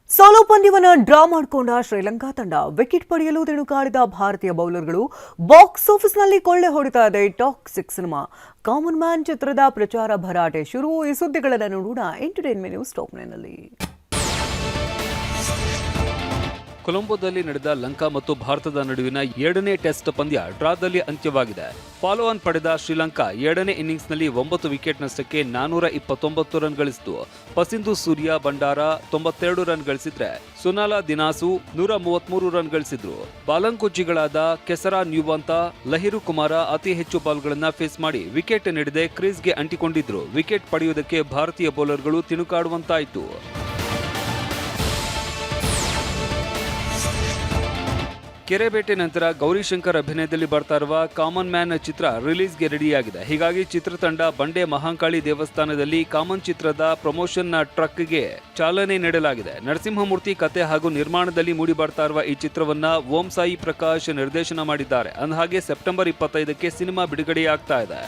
Solo ಪಂದ್ಯವನ್ನ draw ಮಾಡಿಕೊಂಡ ಶ್ರೀಲಂಕಾ ತಂಡ wicket ಪಡೆಯಲು ತಿಣುಕಾಡಿದ ಭಾರತೀಯ ಬೌಲರ್ಗಳು ಬಾಕ್ಸ್ ಆಫೀಸ್ನಲ್ಲಿ ಕೊಳ್ಳೆ ಹೊಡಿತಾ ಇದೆ ಟಾಕ್ಸಿಕ್ ಸಿನಿಮಾ ಕಾಮನ್ ಮ್ಯಾನ್ ಚಿತ್ರದ ಪ್ರಚಾರ ಭರಾಟೆ ಶುರು. ಈ ಸುದ್ದಿಗಳನ್ನು ನೋಡೋಣ ಎಂಟರ್ಟೈನ್ಮೆಂಟ್ ನ್ಯೂಸ್ ಟಾಪ್ 9ನಲ್ಲಿ. ಕೊಲಂಬೋದಲ್ಲಿ ನಡೆದ ಲಂಕಾ ಮತ್ತು ಭಾರತದ ನಡುವಿನ 2ನೇ ಟೆಸ್ಟ್ ಪಂದ್ಯ ಡ್ರಾದಲ್ಲಿ ಅಂತ್ಯವಾಗಿದೆ. ಫಾಲೋ ಆನ್ ಪಡೆದ ಶ್ರೀಲಂಕಾ 2ನೇ ಇನ್ನಿಂಗ್ಸ್ನಲ್ಲಿ 9 ವಿಕೆಟ್ ನಷ್ಟಕ್ಕೆ 429 ರನ್ ಗಳಿಸಿತು. ಪಸಿಂಧು ಸೂರ್ಯ ಬಂಡಾರ 92 ರನ್ ಗಳಿಸಿದ್ರೆ ಸುನಾಲಾ ದಿನಾಸು 133 ರನ್ ಗಳಿಸಿದ್ರು. ಬಾಲಂಕುಚಿಗಳಾದ ಕೆಸರಾ ನ್ಯೂವಂತ, ಲಹಿರು ಕುಮಾರ ಅತಿ ಹೆಚ್ಚು ಬಾಲ್ಗಳನ್ನ ಫೇಸ್ ಮಾಡಿ ವಿಕೆಟ್ ನೀಡದೆ ಕ್ರೀಸ್ಗೆ ಅಂಟಿಕೊಂಡಿದ್ರು. ವಿಕೆಟ್ ಪಡೆಯುವುದಕ್ಕೆ ಭಾರತೀಯ ಬೌಲರ್ಗಳು ತಿಣುಕಾಡುವಂತಾಯಿತು. ಕೆರೆಬೇಟೆ ನಂತರ ಗೌರಿಶಂಕರ್ ಅಭಿನಯದಲ್ಲಿ ಬರ್ತಾ ಇರುವ ಕಾಮನ್ ಮ್ಯಾನ್ ಚಿತ್ರ ರಿಲೀಸ್ಗೆ ರೆಡಿಯಾಗಿದೆ. ಹೀಗಾಗಿ ಚಿತ್ರತಂಡ ಬಂಡೆ ಮಹಾಂಕಾಳಿ ದೇವಸ್ಥಾನದಲ್ಲಿ ಕಾಮನ್ ಚಿತ್ರದ ಪ್ರಮೋಷನ್ನ ಟ್ರಕ್ಗೆ ಚಾಲನೆ ನೀಡಲಾಗಿದೆ. ನರಸಿಂಹಮೂರ್ತಿ ಕತೆ ಹಾಗೂ ನಿರ್ಮಾಣದಲ್ಲಿ ಮೂಡಿ ಬರ್ತಾ ಇರುವ ಈ ಚಿತ್ರವನ್ನ ಓಂ ಸಾಯಿ ಪ್ರಕಾಶ್ ನಿರ್ದೇಶನ ಮಾಡಿದ್ದಾರೆ. ಅಂದಹಾಗೆ ಸೆಪ್ಟೆಂಬರ್ 25ಕ್ಕೆ ಸಿನಿಮಾ ಬಿಡುಗಡೆಯಾಗ್ತಾ ಇದೆ.